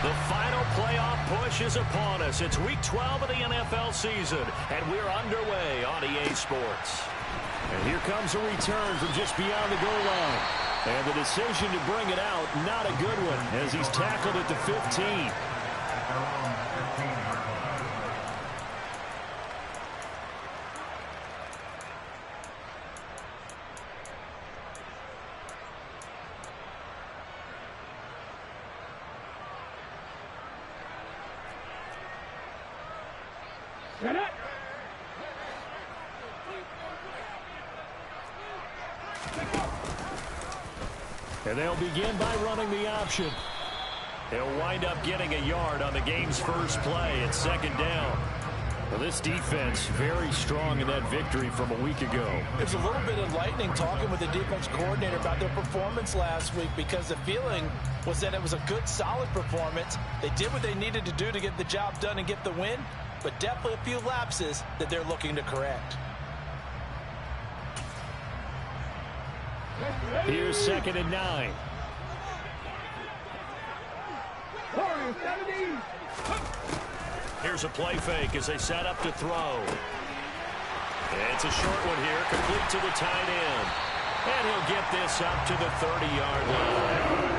The final playoff push is upon us. It's Week 12 of the NFL season, and we're underway on EA Sports. And here comes a return from just beyond the goal line. And the decision to bring it out, not a good one, as he's tackled at the 15. And they'll begin by running the option. They'll wind up getting a yard on the game's first play. It's second down. Well, this defense very strong in that victory from a week ago. It was a little bit enlightening talking with the defense coordinator about their performance last week, because the feeling was that it was a good, solid performance. They did what they needed to do to get the job done and get the win, but definitely a few lapses that they're looking to correct. Here's 2nd and 9. Here's a play fake as they set up to throw. It's a short one here, complete to the tight end. And he'll get this up to the 30-yard line.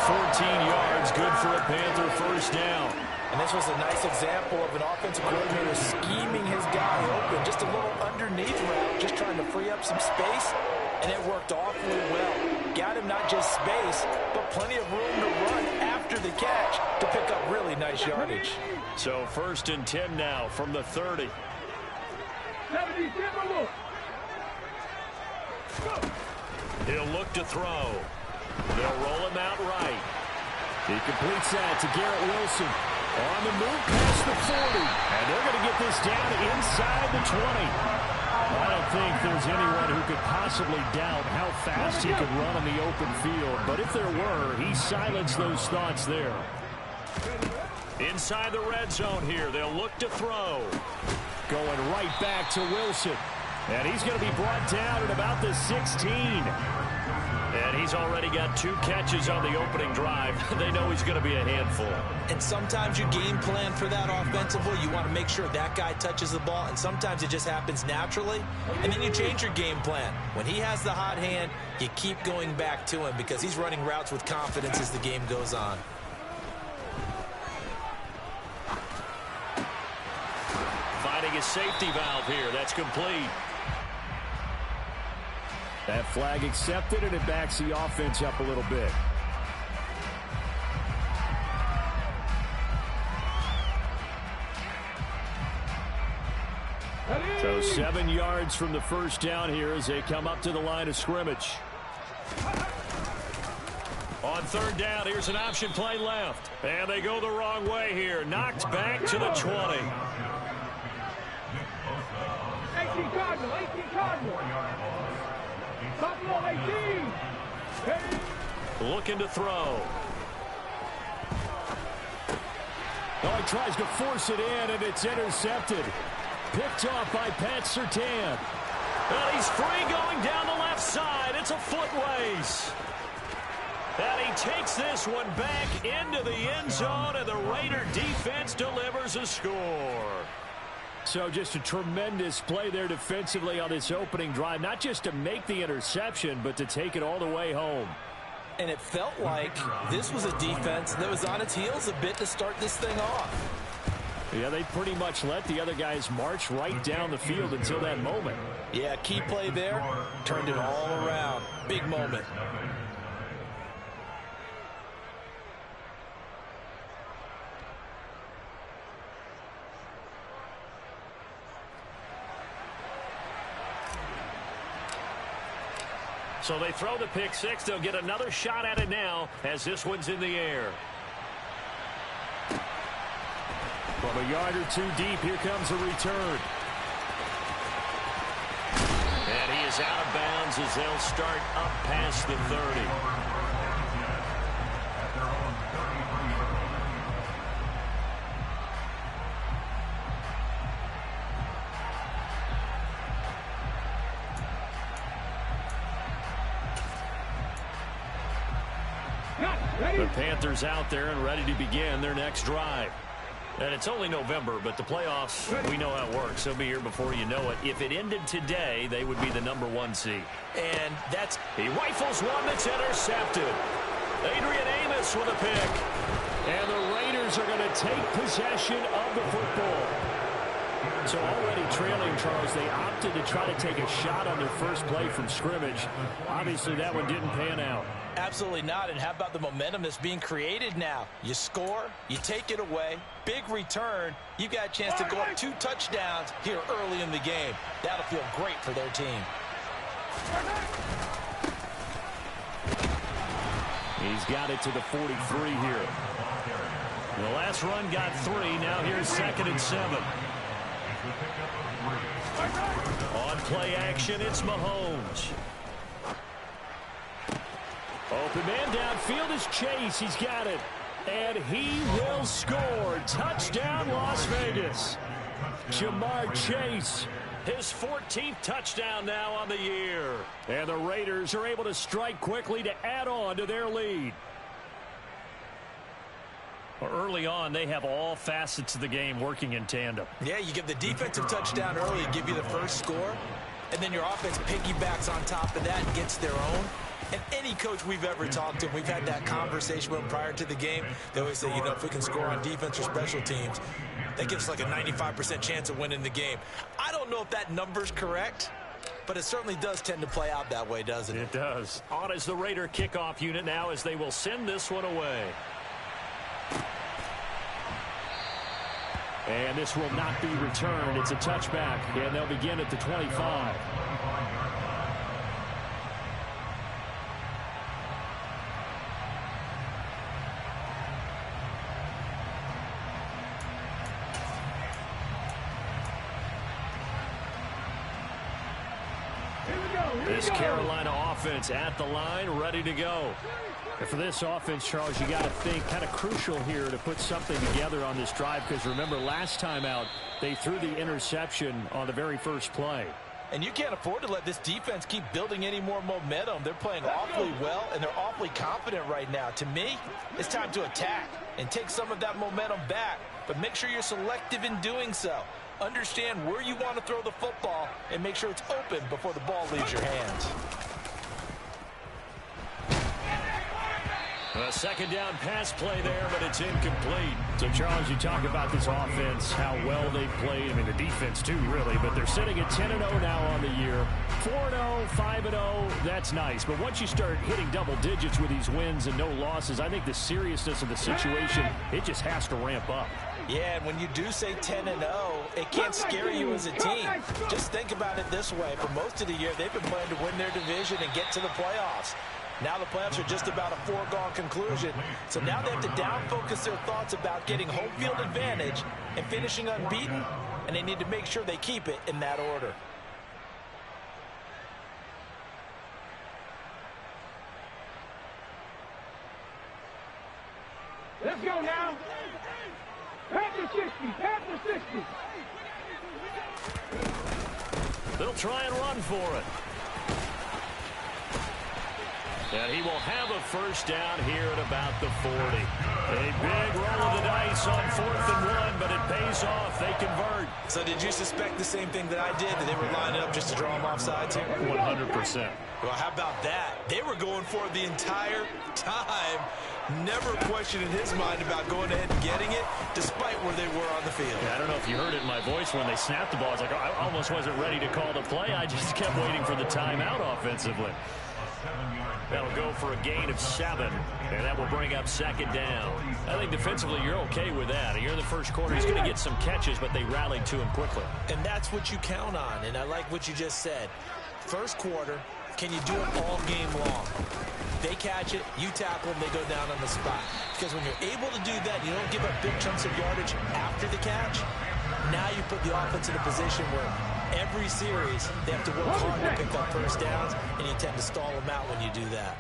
14 yards, good for a Panther first down. And this was a nice example of an offensive coordinator scheming his guy open. Just a little underneath route, just trying to free up some space. And it worked awfully well. Got him not just space, but plenty of room to run after the catch to pick up really nice yardage. So 1st and 10 now from the 30. He'll look to throw. They'll roll him out right. He completes that to Garrett Wilson. On the move past the 40. And they're going to get this down inside the 20. I don't think there's anyone who could possibly doubt how fast he could run on the open field. But if there were, he silenced those thoughts there. Inside the red zone here, they'll look to throw. Going right back to Wilson. And he's going to be brought down at about the 16. And he's already got 2 catches on the opening drive. They know he's going to be a handful. And sometimes you game plan for that offensively. You want to make sure that guy touches the ball, and sometimes it just happens naturally. And then you change your game plan. When he has the hot hand, you keep going back to him because he's running routes with confidence as the game goes on. Finding a safety valve here. That's complete. That flag accepted, and it backs the offense up a little bit. So 7 yards from the first down here as they come up to the line of scrimmage. On 3rd down, here's an option play left. And they go the wrong way here. Knocked back to the 20. 18 Cardinal, 18 Cardinal. Looking to throw. Oh, he tries to force it in, and it's intercepted. Picked off by Pat Surtain. And he's free going down the left side. It's a foot race. And he takes this one back into the end zone, and the Raider defense delivers a score. So just a tremendous play there defensively on this opening drive. Not just to make the interception, but to take it all the way home. And it felt like this was a defense that was on its heels a bit to start this thing off. Yeah, they pretty much let the other guys march right down the field until that moment. Yeah, key play there. Turned it all around. Big moment. So they throw the pick six. They'll get another shot at it now as this one's in the air. From a yard or 2 deep, here comes a return. And he is out of bounds as they'll start up past the 30. The Panthers out there and ready to begin their next drive. And it's only November, but the playoffs, we know how it works. They'll be here before you know it. If it ended today, they would be the #1 seed. And that's... He rifles one that's intercepted. Adrian Amos with a pick. And the Raiders are going to take possession of the football. So already trailing, Charles, they opted to try to take a shot on their first play from scrimmage. Obviously, that one didn't pan out. Absolutely not. And how about the momentum that's being created now? You score, you take it away, big return. You got a chance to go up 2 touchdowns here early in the game. That'll feel great for their team. He's got it to the 43 here. The last run got 3. Now here's 2nd and 7. On play action, it's Mahomes. Open man downfield is Chase. He's got it. And he will score. Touchdown, Las Vegas. Jamar Chase. His 14th touchdown now on the year. And the Raiders are able to strike quickly to add on to their lead. Early on, they have all facets of the game working in tandem. Yeah, you give the defensive touchdown early, give you the first score, and then your offense piggybacks on top of that and gets their own. And any coach we've ever talked to, we've had that conversation with them prior to the game. They always say, you know, if we can score on defense or special teams, that gives us like a 95% chance of winning the game. I don't know if that number's correct, but it certainly does tend to play out that way, doesn't it? It does. On is the Raider kickoff unit now as they will send this one away. And this will not be returned. It's a touchback, and they'll begin at the 25. This Carolina offense at the line, ready to go. And for this offense, Charles, you got to think kind of crucial here to put something together on this drive, because remember last time out they threw the interception on the very first play. And you can't afford to let this defense keep building any more momentum. They're playing awfully well, and they're awfully confident right now. To me, it's time to attack and take some of that momentum back, but make sure you're selective in doing so. Understand where you want to throw the football and make sure it's open before the ball leaves your hands. A second down pass play there, but it's incomplete. So, Charles, you talk about this offense, how well they played. I mean, the defense, too, really. But they're sitting at 10-0 now on the year. 4-0, 5-0, that's nice. But once you start hitting double digits with these wins and no losses, I think the seriousness of the situation, it just has to ramp up. Yeah, and when you do say 10-0, it can't scare you as a team. Just think about it this way. For most of the year, they've been playing to win their division and get to the playoffs. Now the playoffs are just about a foregone conclusion. So now they have to down-focus their thoughts about getting home field advantage and finishing unbeaten, and they need to make sure they keep it in that order. Let's go now. Panther 60, Panther 60. They'll try and run for it. And he will have a first down here at about the 40. A big roll of the dice on 4th and 1, but it pays off. They convert. So did you suspect the same thing that I did, that they were lining up just to draw them off sides here? 100%. Well, how about that? They were going for it the entire time. Never questioned in his mind about going ahead and getting it, despite where they were on the field. Yeah, I don't know if you heard it in my voice when they snapped the ball. I was like, I almost wasn't ready to call the play. I just kept waiting for the timeout offensively. That'll go for a gain of 7, and that will bring up 2nd down. I think defensively you're okay with that. Here in the first quarter, he's going to get some catches, but they rallied to him quickly. And that's what you count on, and I like what you just said. First quarter, can you do it all game long? They catch it, you tackle them, they go down on the spot. Because when you're able to do that, you don't give up big chunks of yardage after the catch. Now you put the offense in a position where every series they have to work hard to pick up first downs, and you tend to stall them out when you do that.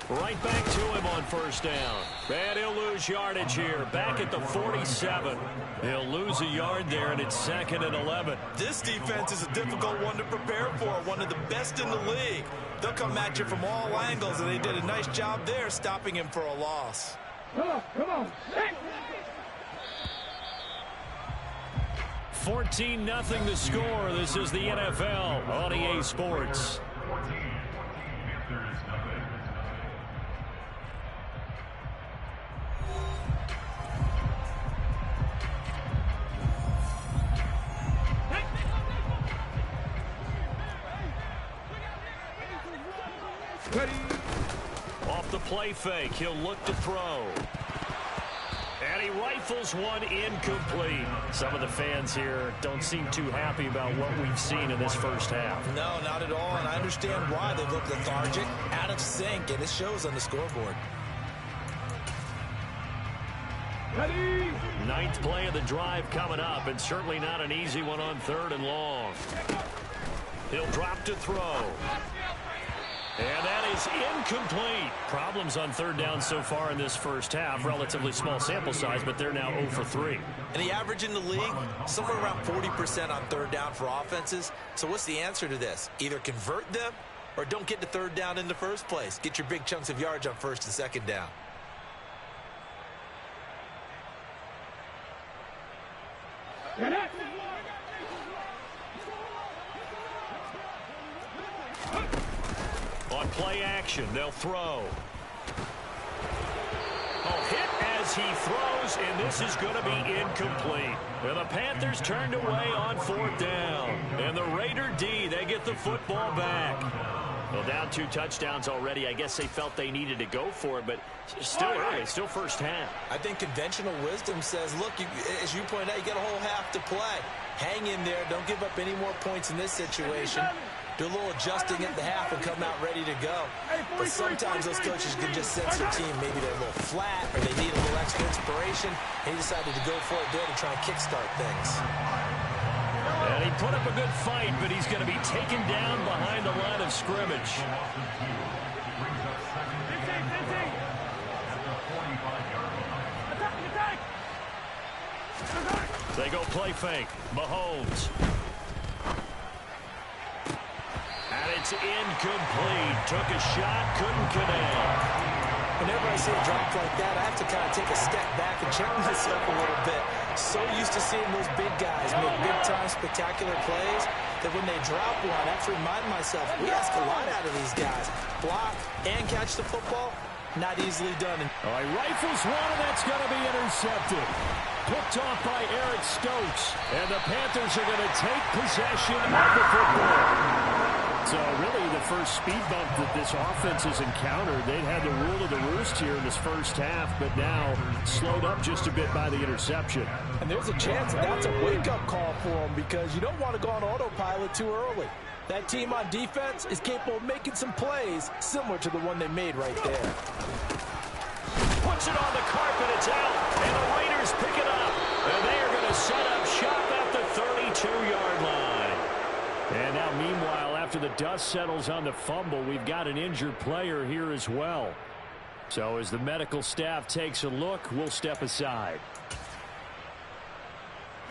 Right back to him on first down. And he'll lose yardage here. Back at the 47. He'll lose a yard there, and it's 2nd and 11. This defense is a difficult one to prepare for, one of the best in the league. They'll come at you from all angles, and they did a nice job there stopping him for a loss. Come on. 14-0 the score. This is the NFL on EA Sports. Off the play fake, he'll look to throw. And he rifles one incomplete. Some of the fans here don't seem too happy about what we've seen in this first half. No, not at all, and I understand why. They look lethargic, out of sync, and it shows on the scoreboard. Ready? Ninth play of the drive coming up, and certainly not an easy one on 3rd and long. He'll drop to throw. And that is incomplete. Problems on 3rd down so far in this first half. Relatively small sample size, but they're now 0 for 3. And the average in the league, somewhere around 40% on 3rd down for offenses. So what's the answer to this? Either convert them or don't get to 3rd down in the first place. Get your big chunks of yards on 1st and 2nd down. On play action, they'll throw. Oh, hit as he throws, and this is going to be incomplete. And the Panthers turned away on 4th down. And the Raider D, they get the football back. Well, down 2 touchdowns already. I guess they felt they needed to go for it, but still early, still first half. I think conventional wisdom says, look, as you pointed out, you got a whole half to play. Hang in there. Don't give up any more points in this situation. Do a little adjusting at the half and come out ready to go. But sometimes those coaches can just sense their team. Maybe they're a little flat or they need a little extra inspiration. He decided to go for it there to try and kickstart things. And he put up a good fight, but he's going to be taken down behind the line of scrimmage. They go play fake. Mahomes. And it's incomplete. Took a shot, couldn't connect. Whenever I see a drop like that, I have to kind of take a step back and check myself a little bit. So used to seeing those big guys make big-time spectacular plays that when they drop one, I have to remind myself, we ask a lot out of these guys. Block and catch the football, not easily done. All right, rifles one, and that's going to be intercepted. Picked off by Eric Stokes. And the Panthers are going to take possession of the football. So really the first speed bump that this offense has encountered. They'd had the rule of the roost here in this first half, but now slowed up just a bit by the interception. And there's a chance that that's a wake-up call for them because you don't want to go on autopilot too early. That team on defense is capable of making some plays similar to the one they made right there. Puts it on the carpet, it's out, and the Raiders pick it up. And they are going to set up shop at the 32-yard line. And now, meanwhile, after the dust settles on the fumble, we've got an injured player here as well. So as the medical staff takes a look, we'll step aside.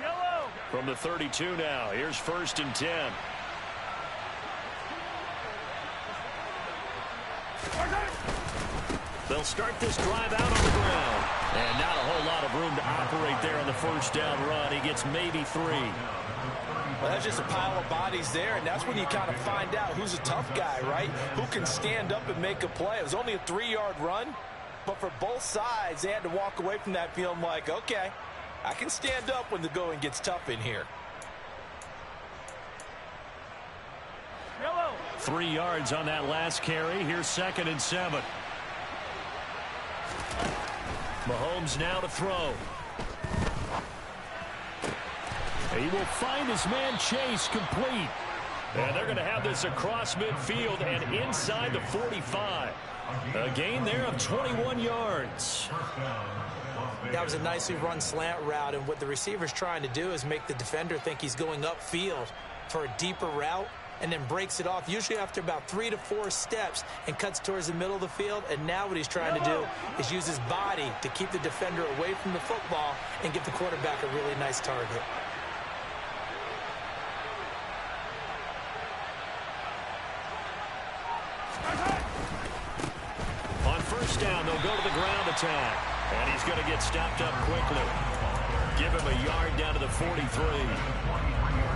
Yellow. From the 32 now, here's 1st and 10. They'll start this drive out on the ground. And not a whole lot of room to operate there on the first down run. He gets maybe 3. Well, that's just a pile of bodies there, and that's when you kind of find out who's a tough guy, right? Who can stand up and make a play. It was only a 3-yard run, but for both sides, they had to walk away from that feeling like, okay, I can stand up when the going gets tough in here. Yellow. 3 yards on that last carry. Here's 2nd and 7. Mahomes now to throw. He will find his man Chase complete. And they're going to have this across midfield and inside the 45. A gain there of 21 yards. That was a nicely run slant route, and what the receiver's trying to do is make the defender think he's going upfield for a deeper route and then breaks it off, usually after about 3 to 4 steps, and cuts towards the middle of the field. And now what he's trying to do is use his body to keep the defender away from the football and give the quarterback a really nice target. down. They'll go to the ground attack. And he's going to get stopped up quickly. Give him a yard down to the 43.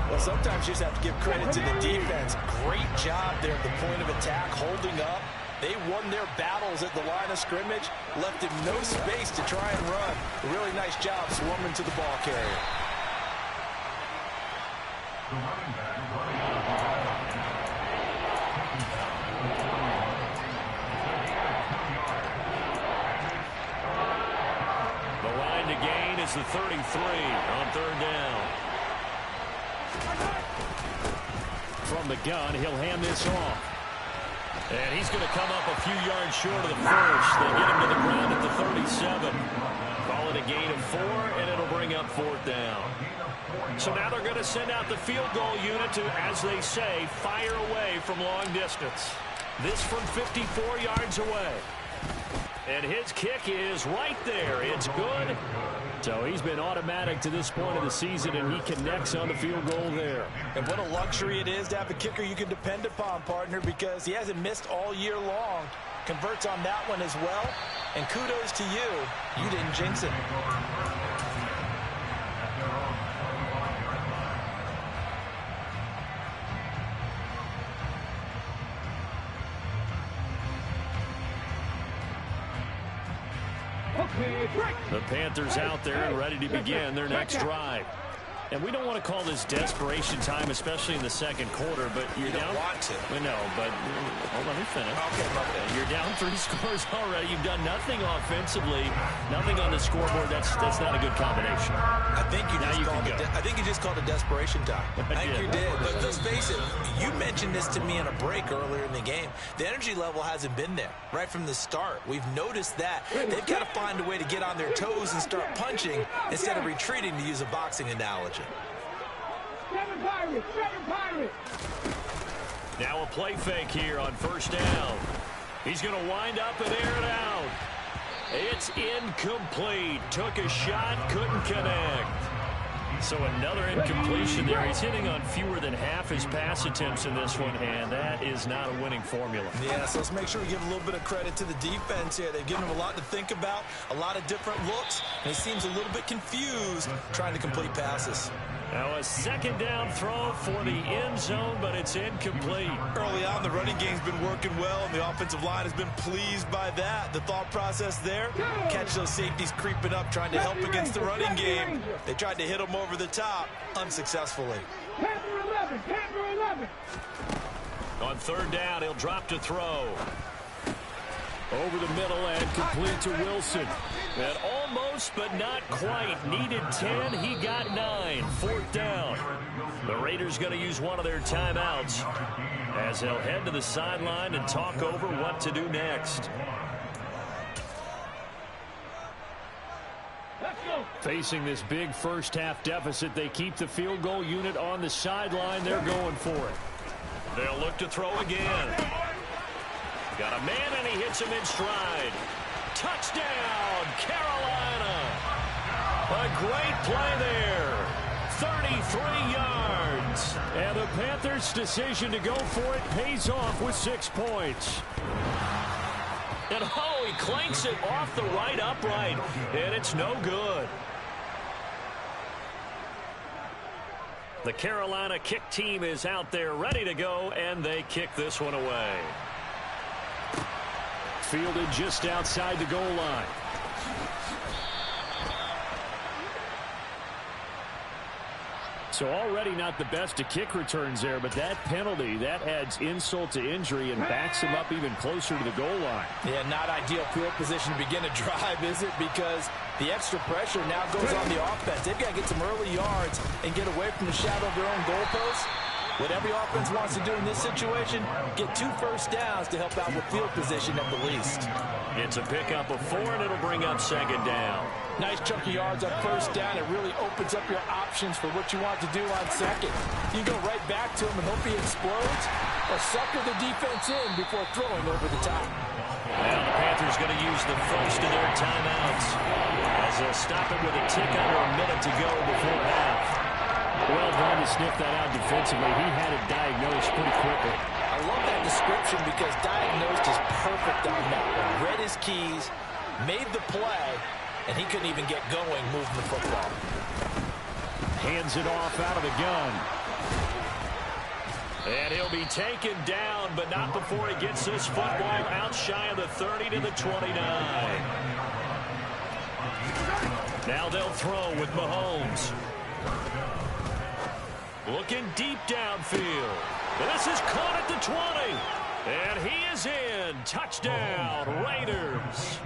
Well, sometimes you just have to give credit to the defense. Great job there at the point of attack, holding up. They won their battles at the line of scrimmage, left him no space to try and run. A really nice job swarming to the ball carrier. The line to gain is the 33 on third down. From the gun, he'll hand this off. And he's going to come up a few yards short of the first. They get him to the ground at the 37. Call it a gain of 4, and it'll bring up fourth down. So now they're going to send out the field goal unit to, as they say, fire away from long distance. This from 54 yards away. And his kick is right there. It's good. So he's been automatic to this point of the season, and he connects on the field goal there. And what a luxury it is to have a kicker you can depend upon, partner, because he hasn't missed all year long. Converts on that one as well. And kudos to you. You didn't jinx it. The Panthers out there and ready to begin their next drive. And we don't want to call this desperation time, especially in the second quarter, but you're down. Want to. No, but hold on, let me finish. Okay, my bad. You're down 3 scores already. You've done nothing offensively, nothing on the scoreboard. That's not a good combination. I think you just called it desperation time. I think you did. But let's face it, you mentioned this to me in a break earlier in the game. The energy level hasn't been there right from the start. We've noticed that. They've got to find a way to get on their toes and start punching instead of retreating, to use a boxing analogy. Now a play fake here on first down. He's going to wind up and air it out. It's incomplete. Took a shot, couldn't connect. So another incompletion there. He's hitting on fewer than half his pass attempts in this one, and that is not a winning formula. Yeah, so let's make sure we give a little bit of credit to the defense here. They've given him a lot to think about, a lot of different looks, and he seems a little bit confused trying to complete passes. Now a second down throw for the end zone, but it's incomplete. Early on, the running game's been working well, and the offensive line has been pleased by that. The thought process there, catch those safeties creeping up, trying to help against the running game. They tried to hit them over the top, unsuccessfully. Panther 11. On third down, he'll drop to throw. Over the middle and complete to Wilson. And almost, but not quite. Needed 10. He got 9. Fourth down. The Raiders going to use one of their timeouts as they'll head to the sideline and talk over what to do next. Facing this big first-half deficit, they keep the field goal unit on the sideline. They're going for it. They'll look to throw again. Got a man, and he hits him in stride. Touchdown, Carolina. A great play there. 33 yards. And the Panthers' decision to go for it pays off with 6 points. And oh, he clanks it off the right upright, and it's no good. The Carolina kick team is out there ready to go, and they kick this one away. Fielded just outside the goal line. So already not the best of kick returns there, but that penalty, that adds insult to injury and backs him up even closer to the goal line. Yeah, not ideal field position to begin a drive, is it? Because the extra pressure now goes on the offense. They've got to get some early yards and get away from the shadow of their own goalposts. What every offense wants to do in this situation, get 2 first downs to help out with field position at the least. It's a pickup of 4, and it'll bring up second down. Nice chunk of yards on first down. It really opens up your options for what you want to do on second. You can go right back to him and hope he explodes, or sucker the defense in before throwing over the top. Now the Panthers going to use the first of their timeouts as they'll stop it with a tick under a minute to go before half. Well done to sniff that out defensively. He had it diagnosed pretty quickly. I I love that description because diagnosed is perfect on that one. Read his keys, made the play, and he couldn't even get going moving the football. Hands it off out of the gun. And he'll be taken down, but not before he gets this football out shy of the 30 to the 29. Now they'll throw with Mahomes. Looking deep downfield. This is caught at the 20. And he is in. Touchdown, Raiders.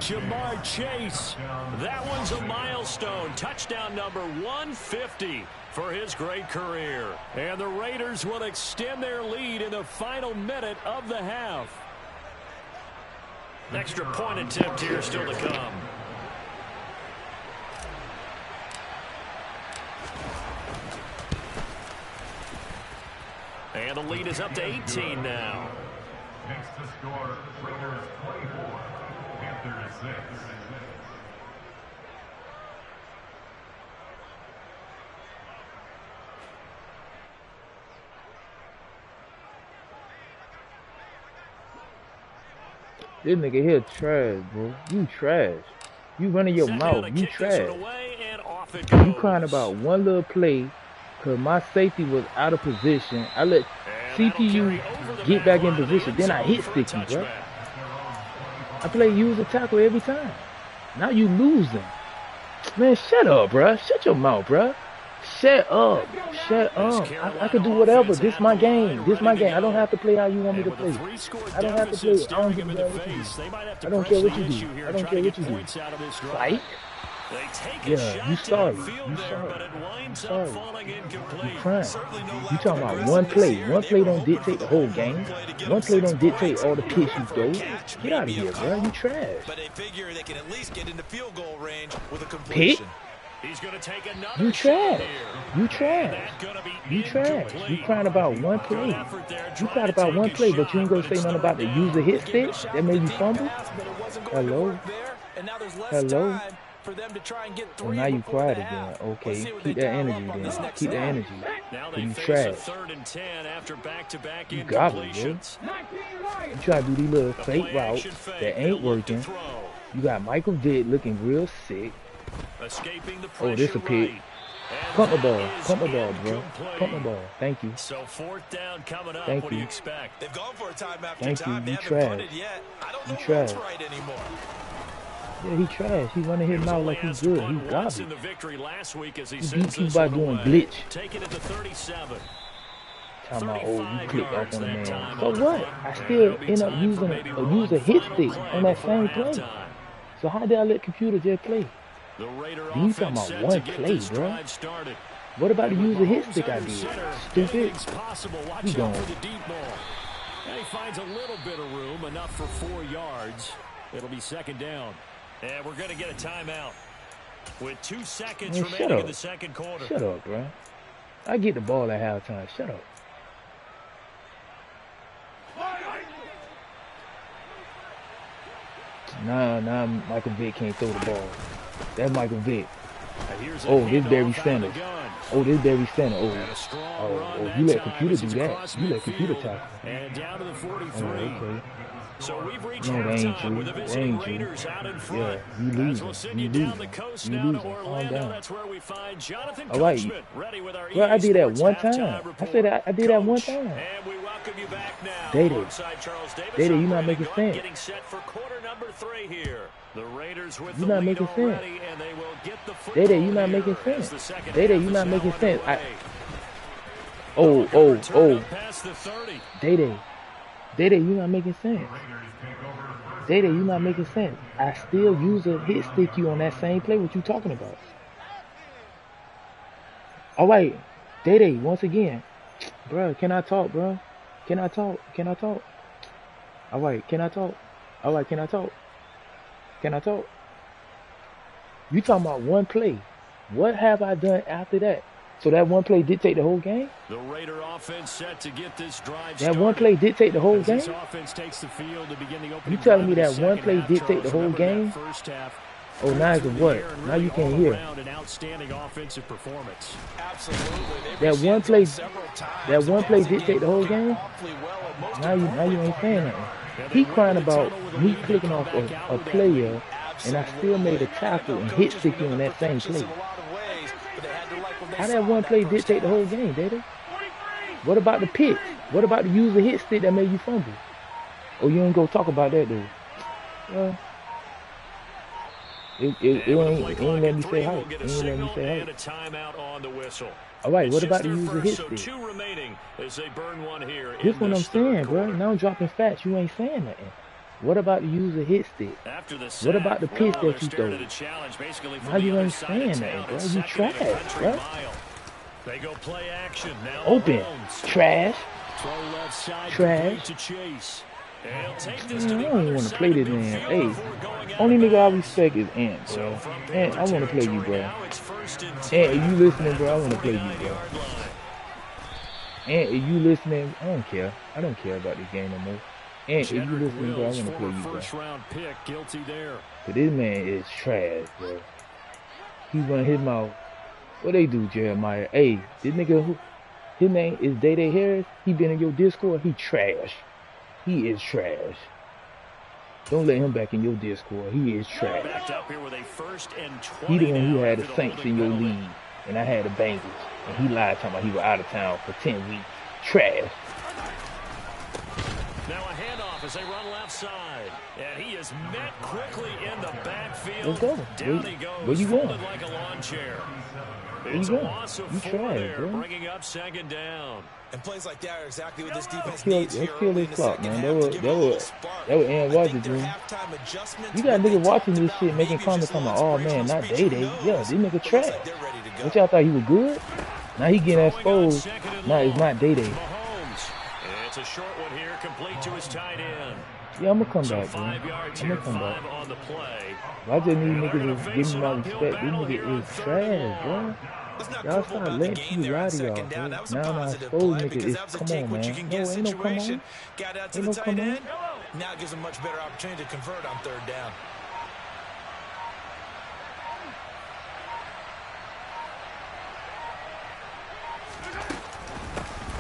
Jamar Chase. That one's a milestone. Touchdown number 150 for his great career. And the Raiders will extend their lead in the final minute of the half. Extra point attempt here still to come. And the lead is up to 18 now. Next to score, Raiders 24, Panthers 6. This nigga here trash, bro. You trash. You running your mouth. You trash. You crying about one little play because my safety was out of position. I let CPU get back in position. Then I hit stick you, bro. I play use a tackle every time. Now you losing. Man, shut up, bro. Shut your mouth, bro. Shut up. Shut up. I can do whatever. This my game. This my game. I don't have to play how you want me to play. I don't have to play. I don't give a damn what you do. I don't care what you do. I don't care what you do. Psych. Yeah, you sorry. You sorry. You sorry. You crying. You talking about one play. One play don't dictate the whole game. One play don't dictate all the picks you throw. Get out of here, bro. You trash. But they figure they can at least get into field goal range with a Pick? completion. He's going to take another You trash. shot You trash. You trash. You crying about one play. You crying about one play, but you ain't gonna say nothing about the user hit stick that made you fumble. Hello. Hello. Well, now you quiet again. Okay, keep that energy then. Keep that energy. You trash. You garbage, bro. You try to do these little fake routes that ain't working. You got Michael Vick looking real sick. Oh, this a pick. Pump the ball. Pump the ball, bro. Pump the ball. Thank you. So fourth down coming up. Thank what do you. you expect? They've gone for a time after Thank time. you. They You haven't trash. punted yet. I don't You know trash. what's right anymore. Yeah, he trash. He running his mouth like he's good. He garbage. In the victory last week as he He sends beat you this by one doing away. glitch. Taking it to 37. Talking about, oh, you 35 clicked off yards on the that man. time So on the what? clock. I still It'll be end up time using for maybe a one user hit final stick play on that before same play. halftime. So how did I let computer just play? The Raider You talking offense about set one to get play, this bro? drive started. What about the user hit stick I did? Stupid. Anything's possible. Watch You out going. for the deep ball. And he finds a little bit of room, enough for 4 yards. It'll be second down. And we're going to get a timeout with 2 seconds Man, shut remaining in up. the second quarter. Shut up, bro. I get the ball at halftime. Shut up. Nah, Michael Vick can't throw the ball. That's Michael Vick. Oh, this Barry Sanders. Oh, this Barry Sanders. Oh, you let computer do that. You let computer tackle. And down to the 43. Oh, okay. So we've reached No, they ain't halftime true. with the They visiting ain't true. Raiders out in Yeah, front. you As losing. we'll send You you down losing. the coast You now to losing. Calm Orlando. down. That's where we find Jonathan All right. Coachman ready with our Bro, I EA did that Sports one halftime time. I report. said I did that one Coach, time. And we welcome you back now. Dede. Alongside Charles Davis, Dede, I'm you not Brandon making Glenn, sense. Getting set for quarter number 3 here. The Raiders with You the not lead making sense. already, and they will get the football Dede, you not here making as sense. the second Dede, half you is not now making sense. underway. Oh, Return up past the 30. Dede, you not making sense. Dede, you not making sense. I still use a hit stick you on that same play. What you talking about? All right, Dede, once again, bro, can I talk, bro? Can I talk? Can I talk? All right, can I talk? All right, can I talk? Can I talk? You talking about one play? What have I done after that? So that one play dictate the whole game? The Raider offense set to get this drive That one play dictate the whole game? This offense takes the field to begin the opening You telling me drive of that the one second play half, dictate the Charles. whole Remember that game? First half, Oh, now it's a what? Now you can't hear. An outstanding offensive performance. Absolutely. That one play dictate the whole game. Now you ain't saying nothing. He crying about me clicking off a player, and I still made a tackle and hit stick you on that same play. How that one play dictate the whole game, Data? What about the pick? What about the user hit stick that made you fumble? Oh, you ain't go talk about that, dude. Well, it ain't let me say hi. It ain't let me say hi. All right, what about the user hit stick? This what I'm saying, bro. Now I'm dropping facts. You ain't saying nothing. What about the user hit stick? What about the pitch that you throw? Now you ain't saying nothing, bro. You trash, bro. They go play action now. Open. Trash. Trash. I don't even want to play this man. Hey, only nigga I respect is Ant, bro. Ant, I want to play you, bro. Ant, if you listening, bro, I want to play you, bro. Ant, if you listening, I don't care. I don't care about this game no more. Ant, if you listening, bro, I want to play you, bro. But this man is trash, bro. He run his mouth. What they do, Jeremiah? Hey, this nigga, his name is Day Harris. He been in your Discord. He trash. He is trash. Don't let him back in your Discord. He is trash. He the one who had the Saints in your league, and I had the Bengals. And he lied talking about he was out of town for 10 weeks. Trash. Now a handoff as they run left side. And he is met quickly in the backfield. Let's go. Down he goes. Where you going? Like a lawn chair. It's a loss of 4 there, bro. bringing up second down. And plays like that are exactly what this defense Let's kill this clock, man. That was Aaron Rodgers, dude. You got niggas watching this shit making comments on my, oh man, not Day. Yeah, this nigga trash. What y'all thought he was good? Now he getting exposed. Now it's not Day. It's a short one here, complete to his tight end. Yeah, I'm gonna come back, bro. I'm gonna come back. I just need niggas to give me my respect. This nigga is trash, bro. Y'all start letting people lie to y'all, bro. Now my exposed nigga is, come on, man. No, ain't no come on. Ain't no come on. Now it gives him much better opportunity to convert on third down.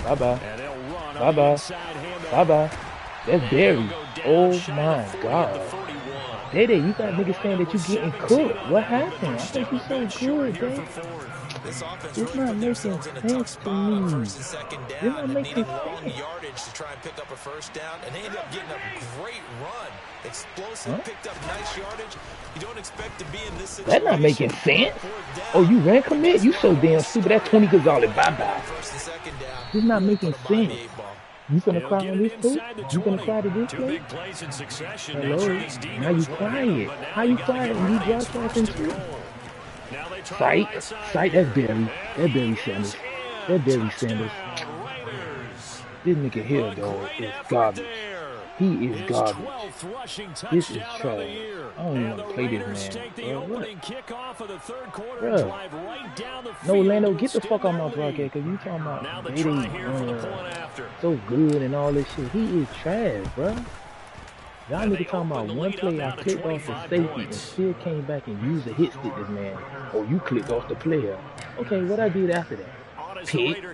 Bye-bye. Bye-bye. Bye-bye. That's Barry. Oh, my God. Day, you got niggas saying that you getting cooked. What happened? I think you so good, Day. It's not making sense to me. It's not making sense. Yardage to try and pick up a first down, and they ended up getting a great run. Explosive, picked up nice yardage. You don't expect to be in this situation. That's not making sense. Oh, you ran commit? You so damn stupid. That's Tony Gonzalez. Bye-bye. It's not making sense. You gonna cry on this too? You gonna cry to this play? Hello? Now you quiet. How you quiet when you broadcasting too? Sight, that's Barry. That Barry Sanders. That Barry Sanders. This nigga here, though, is garbage. He is garbage. This is trash. I don't even want to play this man. Bro, what? Bro. No, Lando, get the fuck out of my broadcast, because you talking about Brady so good and all this shit. He is trash, bro. Y'all niggas talking about one play I clicked off the safety and still came back and used a hit stick this man. Oh, you clicked off the player. Okay, what I did after that? Pick.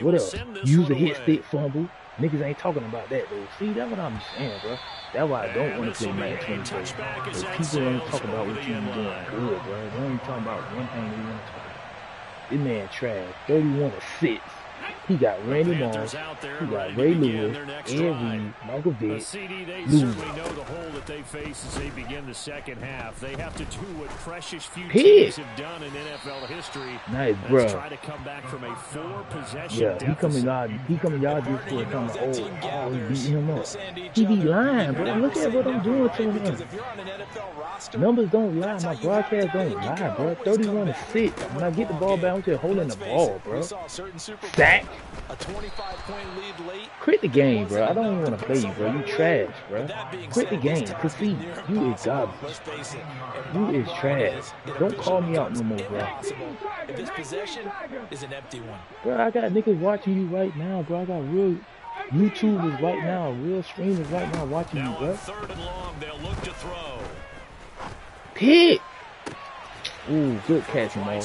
What else? Use a hit stick fumble. Niggas ain't talking about that, though. See, that's what I'm saying, bro. That's why I don't want to play Madden 24. Because people ain't talking about what you doing good, bro. They ain't talking about one thing they want to talk about. This man trash. 31-6. He got Randy Moss, he got Ray Lewis, Ed Reed, Michael Vick, Lewis. They know the hole that they face as they begin the second half. They have to do what precious few teams have done in NFL history. Nice, bro. Try to come back from a 4-possession deficit. He coming y'all just for coming, oh, he beating him up. He be lying, bro. Look at what I'm doing to him. Numbers don't lie. My broadcast don't lie, bro. 31-6. When I get the ball back, I'm just holding the ball, bro. Sack. A 25-point lead late. Quit the game, bro. I don't even want to play you, bro. You trash, bro. Quit the game. Concede. You is garbage. You is trash. Don't call me out no more, bro. If this possession is an empty one. Bro, I got niggas watching you right now, bro. I got real YouTubers right now, real streamers right now watching you, bro. Third and long, they'll look to throw. Hit. Ooh, good catch, Mo.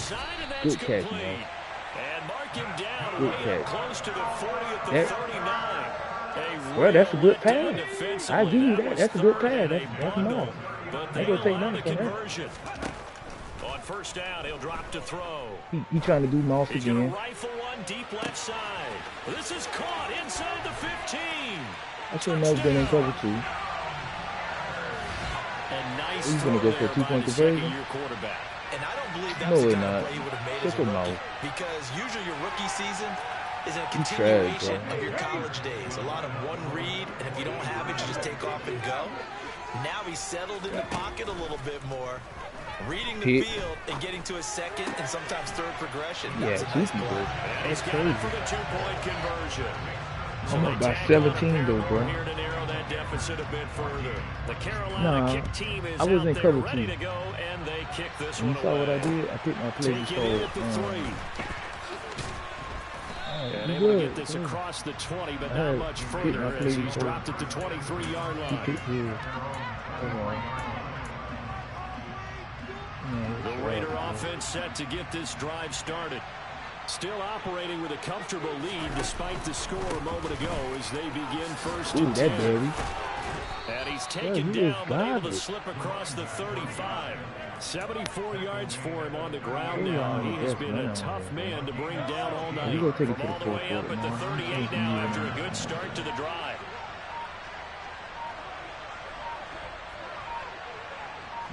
Good catch, Mo. And mark him down Good way catch. up close to the 40 at the That, 39. well, that's a good Down pass. defensively. I give you that. Was That's a good third pass. and That's a bundle, nice. but I they gonna take allow the nothing from that. conversion. On first down, he'll drop to throw. He trying to do Moss He's going again. to rifle one deep left side. This is caught inside the 15. I should have never been in cover 2. And nice He's throw gonna go for a there by two-point the conversion. second-year quarterback. And I don't believe No, that's the we're kind not. of play he would have made Shut as a your rookie. mouth. Because usually your rookie season is a You trash, continuation bro. of your college days. A lot of one read, and if you don't have it, you just take off and go. Now he's settled in the pocket a little bit more, reading the Hit. field and getting to his second and sometimes third progression. Yeah, That's a he's nice play. good. And he's That's got it crazy. for the two-point conversion. I'm up they by tack on a 17 though, pair bro. here to narrow that deficit a bit further. The Carolina Nah, kick team is I was out in there cover ready 2. to go, and they kick this And you one saw away. what I did? I picked my play Take it in before. at the 3. And You able to good, get this good. across the 20, but I not had much picked further my as play he's before. dropped at the 23-yard He line. picked his. Hold on. The Raider offense set to get this drive started. Still operating with a comfortable lead despite the score a moment ago as they begin first Ooh, and that 10. dirty. And he's Bro, taken he is down, but able to garbage. slip across the 35. 74 yards for him on the ground Ooh, now. He has yes, been a man. tough man to bring down all night. You gonna take it From to all the the fourth way up quarter, at the man. 38 now after a good start to the drive.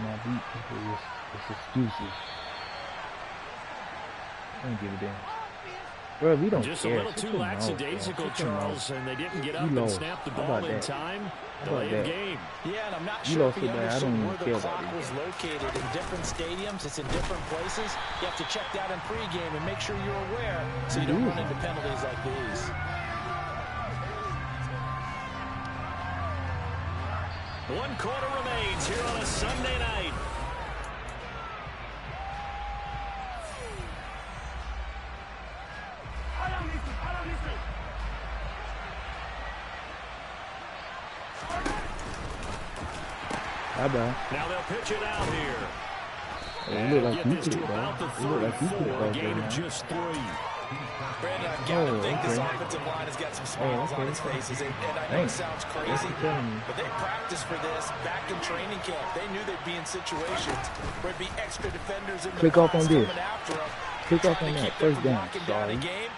My beat it's excuses. I don't give a damn. Bro, we don't Just care. a little Shut too your mouth, lackadaisical, bro. Shut your mouth. Charles, and they didn't get You up and lost. snap the How ball about in that? time. How Delay about of that? game. Yeah, and I'm not You sure lost if he so bad, I understood don't even where care the about clock this was game. located in different stadiums. It's in different places. You have to check that in pregame and make sure you're aware so you don't run into penalties like these. One quarter remains here on a Sunday night. Bye-bye. Now they'll pitch it out here. Oh, you look like Get you this put to it about the down. You look like you put it 34, a back gain there, of man. just 3. Brandon, I've got to Oh, think this okay. offensive line has got some smiles on its faces. And I know it Thanks. sounds Thanks crazy, for telling me. but they practiced for this back in training camp. They knew they'd be in situations where it'd be extra defenders in the Click off on box this. coming after them. Click off trying on to that. keep them First from down. locking down a Sorry. game.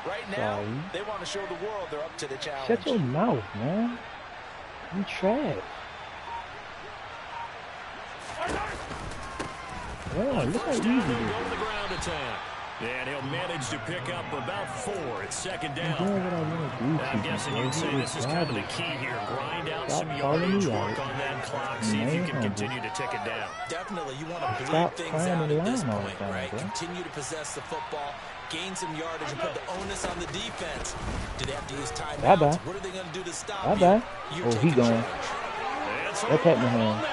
Right now, Sorry. they want to show the world they're up to the challenge. Shut your mouth, man. You trash. Yeah, look how First easy down, it they'll is. go to the ground attack. And he'll manage to pick up about 4 at second I'm down. doing what I want to do to I'm you, guessing bro. you'd say You this is kind of the garbage. key here. Grind out Stop some calling yardage, me work out. on that clock, see if you can Man, continue to tick it down. Definitely, you want to bleed Stop things crying out in at this line all the point, time, right? bro. Continue to possess the football, gain some yardage, and put the onus on the defense. Do they have to use timeouts? Bye-bye. What are they going to do to stop Bye-bye. you? Oh, he gone. It's That Pat a Mahomes. now.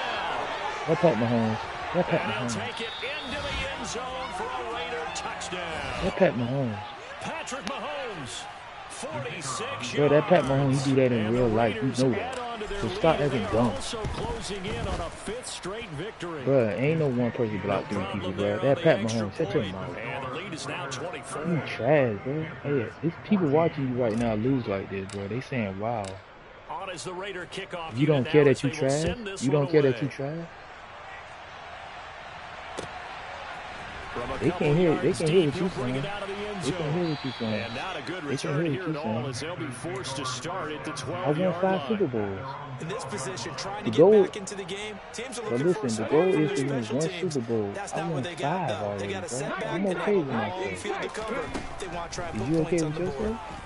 That Pat Mahomes. That Pat And he'll Mahomes. take it into the end zone for a Raider touchdown. That Pat Mahomes. Patrick Mahomes, 46 Bro, that Pat Mahomes, yards. he do that in And real the life. You Raiders know add that. on to their So stop lead. acting They are dumb. also closing in on a 5th straight victory. Bro, ain't no one person block 3 people, bro. That Pat Mahomes, shut your mouth. And the lead is now 24. You trash, bro. Hey, it's people watching you right now lose like this, bro. They saying, wow. On is the Raider kickoff. You don't unit care now that as you they will trash? send this You don't one care that away. you trash? From a They couple can't hear it. They yards can't hear deep, what you he'll bring saying. it out of the end They can hear zone. what you saying. And not a good They can return hear here what at you all saying. as they'll be forced to start at the I 12-yard won 5 line. Super Bowls. In this position, trying to The get goal- back into the game, teams are But looking for a listen, the spark goal from is their to win special 1 teams. Super Bowl. That's I not won what they got, 5 though. They already, got a bro. setback, I'm and they okay have with a long myself. field to cover. They want to try and Is put you points okay on with the board. yourself?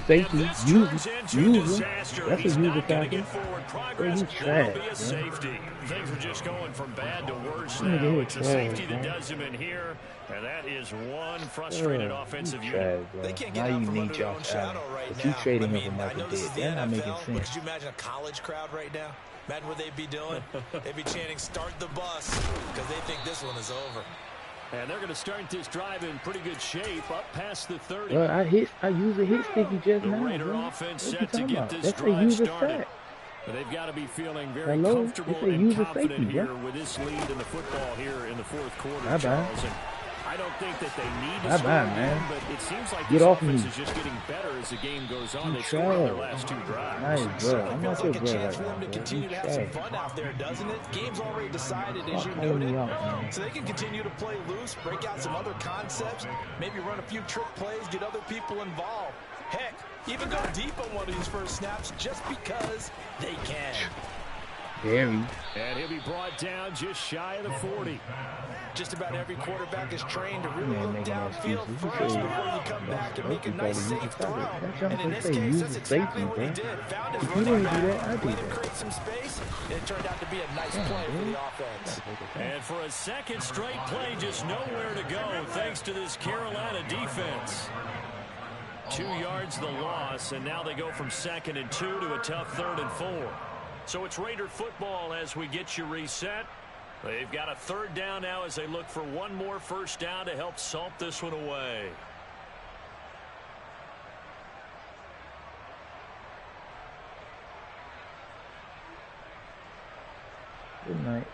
Safety, If this use turns it. into Use it. disaster, That's a he's user not going to factor. get forward Bro, progress. you That'll trash, be a bro. safety. Things are just going from bad to worse Nigga, now. you It's a trash, safety that bro. does him in here, and that is one frustrated Bro, offensive you unit. trash, bro. They can't Now get out you from need under their own Josh Allen. shadow right But you now. trading I him for mean, I Michael know this is Vick. the That's not making NFL, but could sense. you imagine a college crowd right now? Imagine what they'd be doing. They'd be chanting, "Start the bus," because they think this one is over. And they're going to start this drive in pretty good shape, up past the 30. Bro, I used a hit sticky just The now, Raider bro. offense What you set to talking get about? this That's a drive user started. sack. They've got to be feeling very Hello? comfortable It's a and user confident safety, here bro. with this lead in the football here in the fourth quarter, Bye-bye. Charles. And I don't think that they need to Bye-bye, score again, man. but it seems like Get this off offense me. is just getting better as the game goes on. You They scored on their trash. last 2 drives. Nice, bro. I'm not Feels your like a bro chance right for them now, to bro. continue You to have some trash. fun out there, doesn't it? Game's already decided, as you Stop calling me noted. out, man. So they can continue to play loose, break out some other concepts, maybe run a few trick plays, get other people involved. Heck, even go deep on one of these first snaps just because they can. Very. And he'll be brought down just shy of the 40. Just about every quarterback is trained to really Man, look making downfield excuses. first before you come back and make a nice safe throw. And in this case, that's exactly what he did. Found his running back, let him create some space, and it turned out to be a nice play for the offense. And for a second straight play, just nowhere to go thanks to this Carolina defense. 2 yards the loss, and now they go from 2nd and 2 to a tough 3rd and 4. So it's Raider football as we get you reset. They've got a 3rd down now as they look for one more first down to help salt this one away. Good night.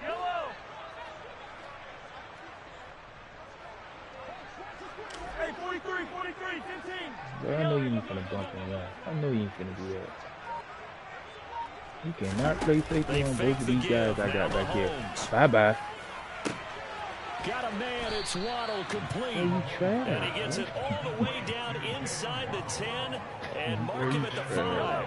Yellow. Hey, 43, 15. Bro, I know you ain't finna bump him around. I know you ain't finna do that. You cannot play safety on both of these guys I got back here. Bye-bye. Got a man, it's Waddle complete. Hey, you trash. And he gets it all the way down inside the 10 and mark him at the 5.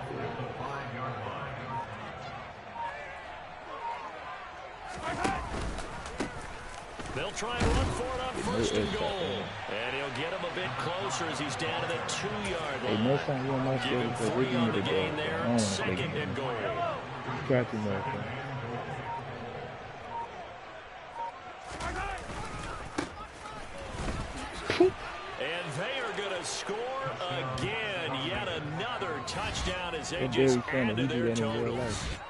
They'll try and run for it on 1st and goal. And he'll get him a bit closer as he's down to the 2-yard line. Hey, next time you want my Give shit, him because 3 we on need the to go. gain I there. don't want to 2nd and goal. Scratch him up, bro. And they are going to score again. Yet another touchdown as they And just Barry add to Sanders, he do their that in real totals. life.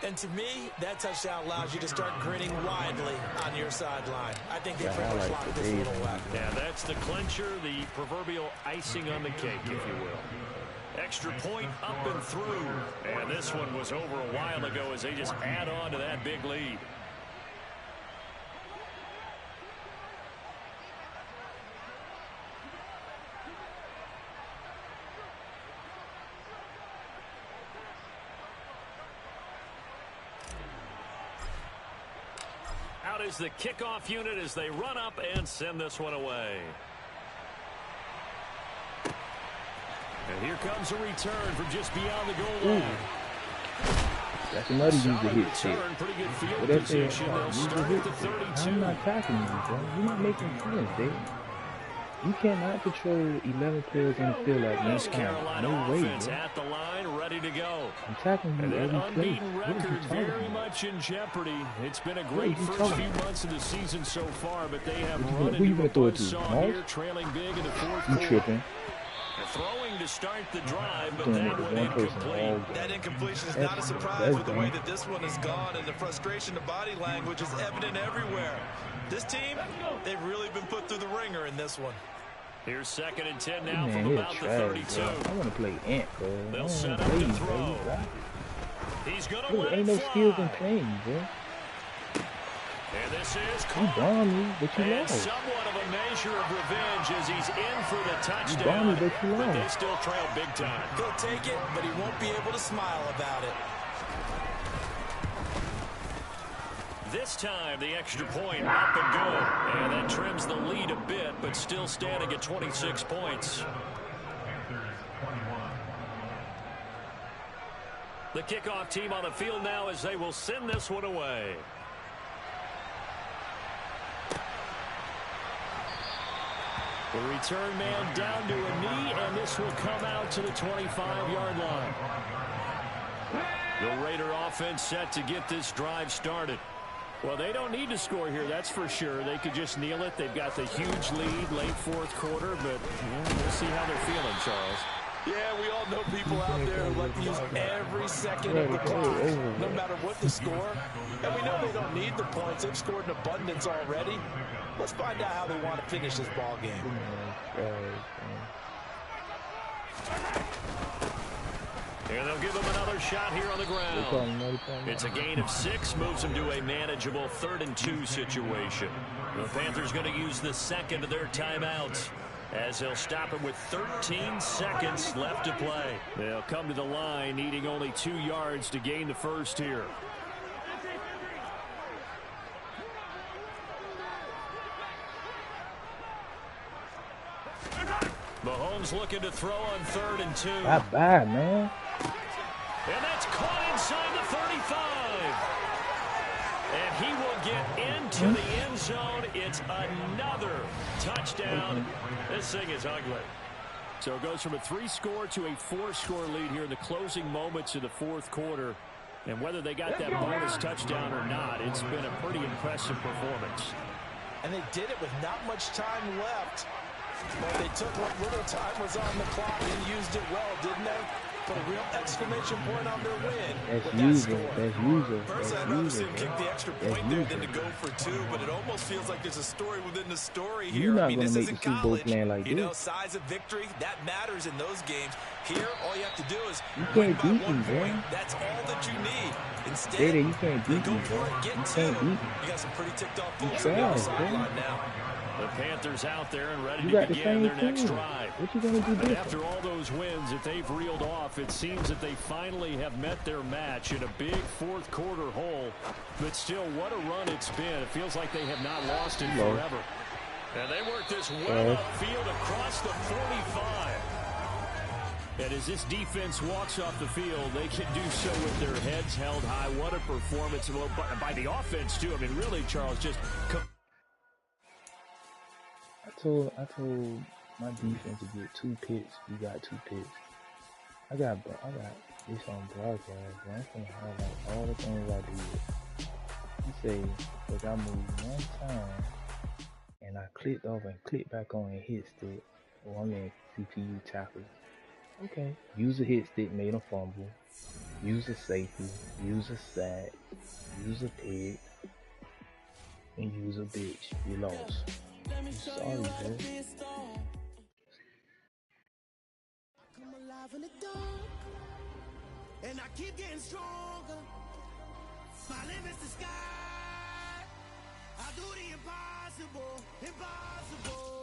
And to me, that touchdown allows you to start grinning widely on your sideline. I think they pretty much locked this one away. Yeah, that's the clincher, the proverbial icing on the cake, if you will. Extra point up and through. And this one was over a while ago as they just add on to that big lead. Out is the kickoff unit as they run up and send this one away. And here comes a return from just beyond the goal line. That's another user Solid hit shit. return, pretty good field What that say? position. They'll User start hit at the shit. 32. I'm not attacking you, bro. You're not making sense, dude. You cannot control 11 players in the field at one This time. Carolina No way, offense bro. at the line, ready to go. I'm attacking And you that every play. unbeaten What are you record talking very about? much in jeopardy. It's been a What are great you first talking few about? months of the season so far, but they have Who run you into gonna a throw it to? buzzsaw Moss? here, trailing big in the fourth You quarter. tripping. Throwing to start the drive, but Doing that it to one one person incomplete. all day. That incompletion is That's- not a surprise that's with the way dumb. that this one has gone, and the frustration of body language is evident everywhere. This team, they've really been put through the ringer in this one. Here's 2nd and 10 now Man, from he's about the trash, 32. bro. I want to play Ant, bro. I They'll don't set want up to play to you, bro. throw. You right? He's going to Look, let ain't it no skills in fly. playing, bro. And this is You caught. bombed me, but you And lost. somewhat of a measure of revenge as he's in for the touchdown. bombed me, but you But they lost. still trail big time. He'll take it, but he won't be able to smile about it. This time, the extra point up and good. And that trims the lead a bit, but still standing at 26 points. The kickoff team on the field now as they will send this one away. The return man down to a knee, and this will come out to the 25-yard line. The Raider offense set to get this drive started. Well, they don't need to score here, that's for sure. They could just kneel it. They've got the huge lead late fourth quarter, but we'll see how they're feeling, Charles. Yeah, we all know people out there who like to use every second of the clock, no matter what the score. And we know they don't need the points. They've scored in abundance already. Let's find out how they want to finish this ball game. And they'll give him another shot here on the ground. It's a gain of 6, moves them to a manageable 3rd and 2 situation. The Panthers going to use the second of their timeouts, as they'll stop him with 13 seconds left to play. They'll come to the line, needing only 2 yards to gain the first here. Mahomes looking to throw on 3rd and 2. Not bad, man. And that's caught inside the 35. And he will get into the end zone. It's another touchdown. This thing is ugly. So it goes from a 3-score to a 4-score lead here in the closing moments of the 4th quarter. And whether they got that bonus touchdown or not, it's been a pretty impressive performance. And they did it with not much time left. But they took what little time was on the clock and used it well, didn't they? Put a real exclamation point on their win. That's usual. That's usual. Personally, I'd rather see him kick the extra point there than to go for 2, but it almost feels like there's a story within the story here. You're not I mean, this isn't college. Like you know, size of victory, that matters in those games. Here, all you have to do is win by 1 point. That's all that you need. Instead, you can't beat go me, for it, get 2. You got some pretty ticked off folks on the sideline now. The Panthers out there and ready to begin their next drive. What you gonna do different? After all those wins that they've reeled off, it seems that they finally have met their match in a big 4th quarter hole. But still, what a run it's been. It feels like they have not lost it forever. And they work this well upfield across the 45. And as this defense walks off the field, they can do so with their heads held high. What a performance by the offense, too. I mean, really, Charles, just... I told my defense to get 2 picks. We got 2 picks. I got this on broadcast, but I'm gonna highlight all the things I did. You say, look, I moved 1 time and I clicked off and clicked back on and hit stick. Oh, I'm in CPU tackle. Okay. Use a hit stick, made a fumble. Use a safety. Use a sack. Use a pick. And use a bitch. You lost. I'm sorry, bro. Come alive in the dark, and I keep getting stronger. My limit's the sky. I do the impossible, impossible.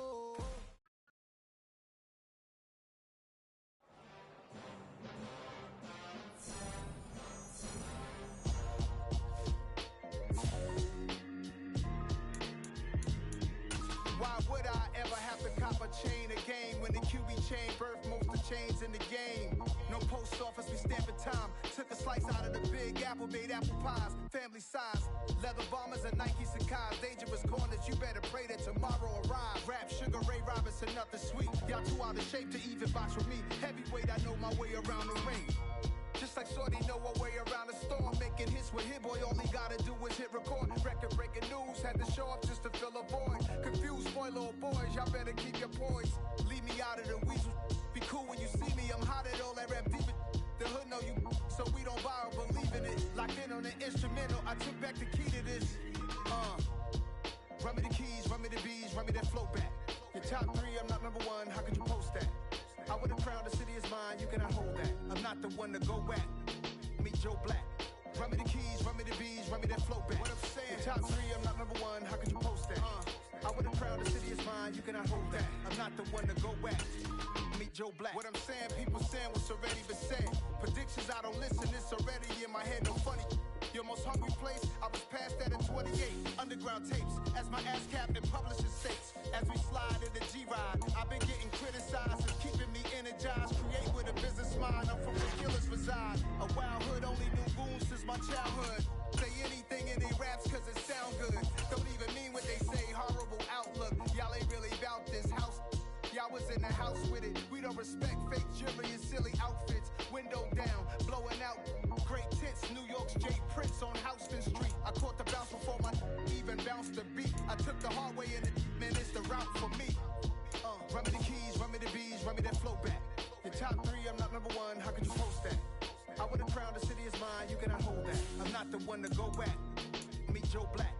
Chain a game when the QB chain birthed most of chains in the game. No post office, we stamping time. Took a slice out of the big apple, made apple pies, family size. Leather bombers and Nike Sacai's. Dangerous corners, you better pray that tomorrow arrives. Rap, Sugar Ray Robinson, nothing sweet. Y'all too out of shape to even box with me. Heavyweight, I know my way around the ring. Just like Shorty know her way around the storm. Making hits with Hit Boy, all he gotta do is hit record. Record breaking news, had to show up just to fill a void. Confused boy, little boys, y'all better keep your poise. Leave me out of the weasel. Be cool when you see me, I'm hot at all that rap deep. The hood know you, so we don't borrow, believe in it. Locked in on the instrumental, I took back the key to this. Run me the keys, run me the bees, run me that flow back. Your top 3, I'm not number 1, how could you post that? I would have crowned the city is mine, you cannot hold that. I'm not the one to go back. Meet Joe Black. Run me the keys, run me the bees, run me that flow back. What I'm saying, top 3, I'm not number 1, how could you post that? I would have crowned the city is mine, you cannot hold that. I'm not the one to go back. Meet Joe Black. What I'm saying, people saying what's already been said. Predictions, I don't listen, it's already in my head, no funny. Your most hungry place, I was past that at 28. Underground tapes, as my ass cap and publishing states. As we slide in the G-Ride, I've been getting criticized. It's keeping me energized. Create with a business mind, I'm from where killers reside. A wild hood, only knew goons since my childhood. Say anything in they raps cause it sound good. Don't even mean what they say, horrible outlook. Y'all ain't really about this house. Y'all was in the house with it. We don't respect fake jewelry and silly outfits. Window down, blowing out great tits. New York's J. Prince on Houston Street. I caught the bounce before my even bounced the beat. I took the hard way and man, it's the route for me. Run me the keys, run me the bees, run me that flow back. Your top 3, I'm not number 1, how could you post that? I would have crowned the city is mine, you cannot hold that. I'm not the one to go back. Meet Joe Black.